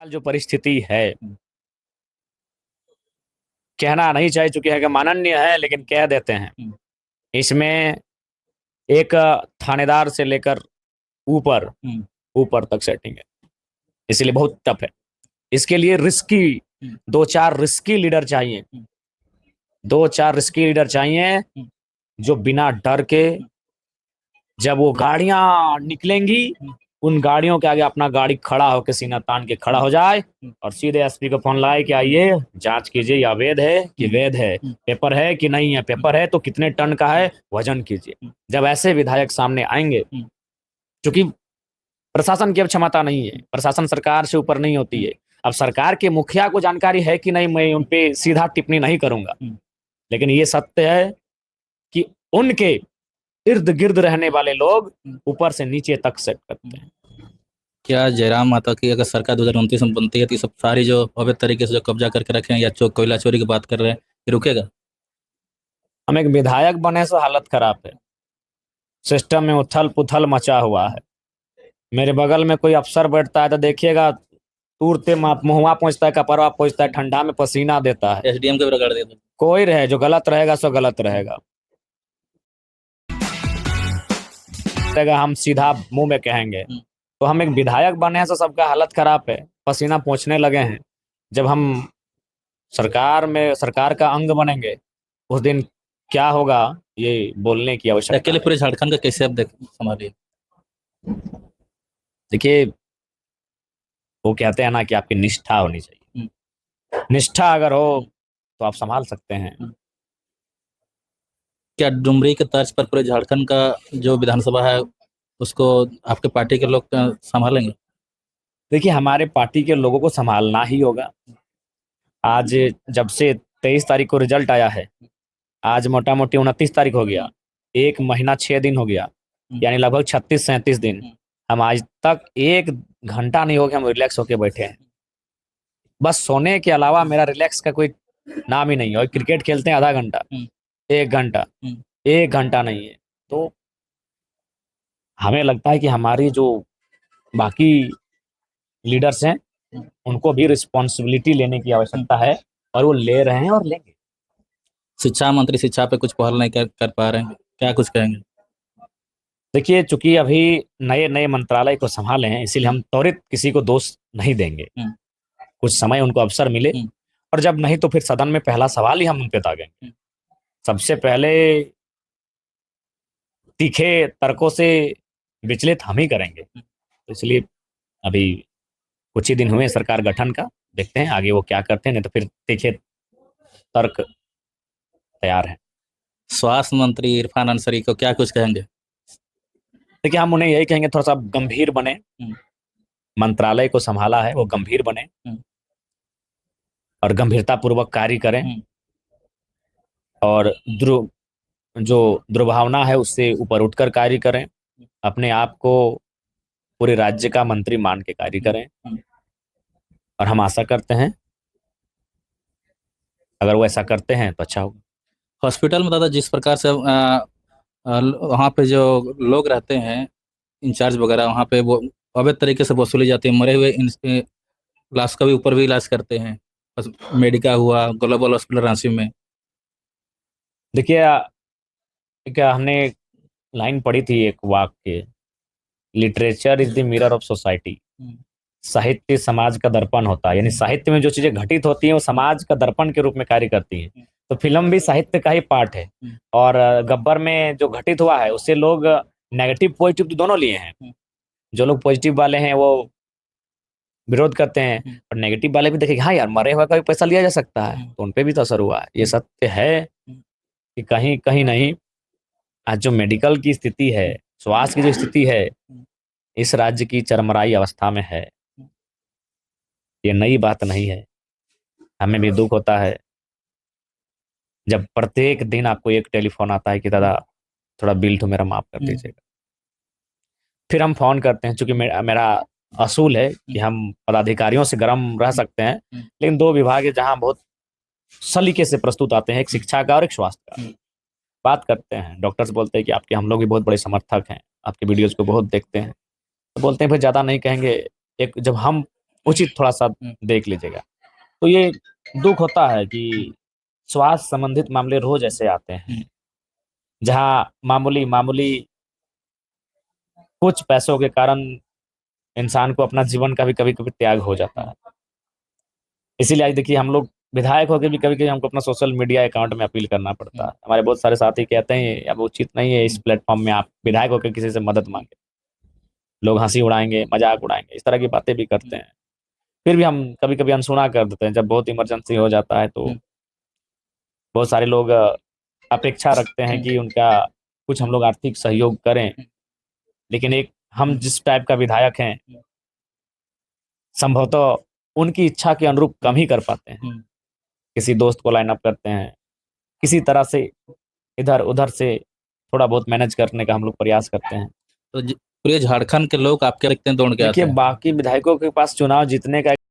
जो परिस्थिति है, कहना नहीं चाहिए चूंकि है कि माननीय है, लेकिन कह देते हैं। इसमें एक थानेदार से लेकर ऊपर ऊपर तक सेटिंग है, इसलिए बहुत टफ है। इसके लिए रिस्की दो चार रिस्की लीडर चाहिए, दो चार रिस्की लीडर चाहिए जो बिना डर के, जब वो गाड़ियां निकलेंगी, उन गाड़ियों के आगे अपना गाड़ी खड़ा होकर सीना तान के खड़ा हो जाए और सीधे एसपी को फोन लाए कि आइए जांच कीजिए, या वैध है कि वैध है, पेपर है कि नहीं है, पेपर है तो कितने टन का है, वजन कीजिए। जब ऐसे विधायक सामने आएंगे, क्योंकि प्रशासन की अब क्षमता नहीं है, प्रशासन सरकार से ऊपर नहीं होती है। अब सरकार के मुखिया को जानकारी है कि नहीं, मैं उन पे सीधा टिप्पणी नहीं करूंगा, लेकिन ये सत्य है कि उनके इर्द गिर्द रहने वाले लोग ऊपर से नीचे तक सेट करते हैं। क्या जयराम माता की अगर सरकार 2029 में बनती है तो ये सब सारी जो अवैध तरीके से जो कब्जा करके रखे हैं या कोयला चोरी की बात कर रहे हैं, ये रुकेगा? हम एक विधायक बने से हालत खराब है, सिस्टम में उथल पुथल मचा हुआ है। मेरे बगल में कोई अफसर बैठता है तो देखिएगा, तुरते मुहवा पहुंचता है, कपड़वा पहुंचता है, ठंडा में पसीना देता है। एसडीएम के बिगाड़ देते। कोई रहे जो गलत रहेगा सो गलत रहेगा, हम सीधा मुंह में कहेंगे। तो हम एक विधायक बने हैं तो सबका हालत खराब है, पसीना पहुंचने लगे हैं। जब हम सरकार का अंग बनेंगे, उस दिन क्या होगा ये बोलने की आवश्यकता अकेले पूरे झारखंड का कैसे आप देख संभालिए? देखिए, वो कहते हैं ना कि आपकी निष्ठा होनी चाहिए, निष्ठा अगर हो तो आप संभाल सकते हैं। क्या डुमरी के तर्ज पर पूरे झारखंड का जो विधानसभा है उसको आपके पार्टी के लोग संभालेंगे? देखिए, हमारे पार्टी के लोगों को संभालना ही होगा। आज जब से 23 तारीख को रिजल्ट आया है, आज मोटा मोटी 29 तारीख हो गया, 1 महीना 6 दिन हो गया, यानी लगभग 36-37 दिन। हम आज तक 1 घंटा नहीं हो गया हम रिलैक्स होके बैठे हैं। बस सोने के अलावा मेरा रिलैक्स का कोई नाम ही नहीं है। और क्रिकेट खेलते हैं आधा घंटा, 1 घंटा, 1 घंटा नहीं है। तो हमें लगता है कि हमारी जो बाकी लीडर्स हैं, उनको भी रिस्पॉन्सिबिलिटी लेने की आवश्यकता है, और वो ले रहे हैं और लेंगे। शिक्षा मंत्री शिक्षा पे कुछ पहल नहीं कर पा रहे हैं, क्या कुछ कहेंगे? देखिए, चूंकि अभी नए नए मंत्रालय को संभाले हैं, इसीलिए हम त्वरित किसी को दोष नहीं देंगे। कुछ समय उनको अवसर मिले, और जब नहीं तो फिर सदन में पहला सवाल ही हम उन पे दागेंगे। सबसे पहले तीखे तर्कों से विचलित हम ही करेंगे। तो इसलिए अभी कुछ ही दिन हुए सरकार गठन का, देखते हैं आगे वो क्या करते हैं, नहीं तो फिर तीखे तर्क तैयार है। स्वास्थ्य मंत्री इरफान अंसारी को क्या कुछ कहेंगे? देखिए, हम उन्हें यही कहेंगे, थोड़ा सा गंभीर बने, मंत्रालय को संभाला है वो गंभीर बने और गंभीरता पूर्वक कार्य करें, और जो दुर्भावना है उससे ऊपर उठकर कार्य करें, अपने आप को पूरे राज्य का मंत्री मान के कार्य करें। और हम आशा करते हैं अगर वो ऐसा करते हैं तो अच्छा होगा। हॉस्पिटल में दादा जिस प्रकार से वहाँ पे जो लोग रहते हैं इंचार्ज वगैरह, वहाँ पे वो अवैध तरीके से वसूली जाती है, मरे हुए लाश का भी ऊपर भी इलाज करते हैं। मेडिका हुआ, ग्लोबल हॉस्पिटल रांची में। देखिए, क्या हमने लाइन पढ़ी थी एक वाक्य, literature is the mirror of society. साहित्य समाज का दर्पण होता है, यानी साहित्य में जो चीजें घटित होती हैं वो समाज का दर्पण के रूप में कार्य करती हैं। तो फिल्म भी साहित्य का ही पार्ट है। और गब्बर में जो घटित हुआ है उससे लोग नेगेटिव पॉजिटिव तो दोनों लिए हैं। जो लोग पॉजिटिव वाले हैं वो विरोध करते हैं, और नेगेटिव वाले भी देखेंगे हाँ यार, मरे हुए का भी पैसा लिया जा सकता है, तो उनपे भी तो असर हुआ है। ये सत्य है कि कहीं कहीं नहीं, आज जो मेडिकल की स्थिति है, स्वास्थ्य की जो स्थिति है, इस राज्य की चरमराई अवस्था में है। ये नई बात नहीं है। हमें भी दुख होता है जब प्रत्येक दिन आपको एक टेलीफोन आता है कि दादा थोड़ा बिल तो मेरा माफ कर दीजिएगा। फिर हम फोन करते हैं, चूंकि मेरा असूल है कि हम पदाधिकारियों से गर्म रह सकते हैं, लेकिन दो विभाग है जहां बहुत सलीके से प्रस्तुत आते हैं, एक शिक्षा का और एक स्वास्थ्य का। बात करते हैं, डॉक्टर्स बोलते हैं कि आपके हम लोग भी बहुत बड़े समर्थक हैं, आपके वीडियोज को बहुत देखते हैं। तो बोलते हैं फिर ज़्यादा नहीं कहेंगे, एक जब हम उचित थोड़ा सा देख लीजिएगा। तो ये दुख होता है कि स्वास्थ्य संबंधित मामले रोज ऐसे आते हैं जहाँ मामूली मामूली कुछ पैसों के कारण इंसान को अपना जीवन का भी कभी कभी त्याग हो जाता है। इसीलिए आज देखिए हम लोग विधायक होकर भी कभी कभी हमको अपना सोशल मीडिया अकाउंट में अपील करना पड़ता है। हमारे बहुत सारे साथी कहते हैं अब उचित नहीं है इस प्लेटफॉर्म में आप विधायक होकर किसी से मदद मांगे, लोग हंसी उड़ाएंगे, मजाक उड़ाएंगे, इस तरह की बातें भी करते हैं। फिर भी हम कभी कभी अनसुना कर देते हैं। जब बहुत इमरजेंसी हो जाता है तो बहुत सारे लोग अपेक्षा रखते हैं कि उनका कुछ हम लोग आर्थिक सहयोग करें, लेकिन एक हम जिस टाइप का विधायक हैं संभवतः उनकी इच्छा के अनुरूप कम ही कर पाते हैं। किसी दोस्त को लाइन अप करते हैं, किसी तरह से इधर उधर से थोड़ा बहुत मैनेज करने का हम लोग प्रयास करते हैं। तो पूरे झारखंड के लोग आपके देखते हैं दौड़ के आते देखिए हैं। बाकी विधायकों के पास चुनाव जीतने का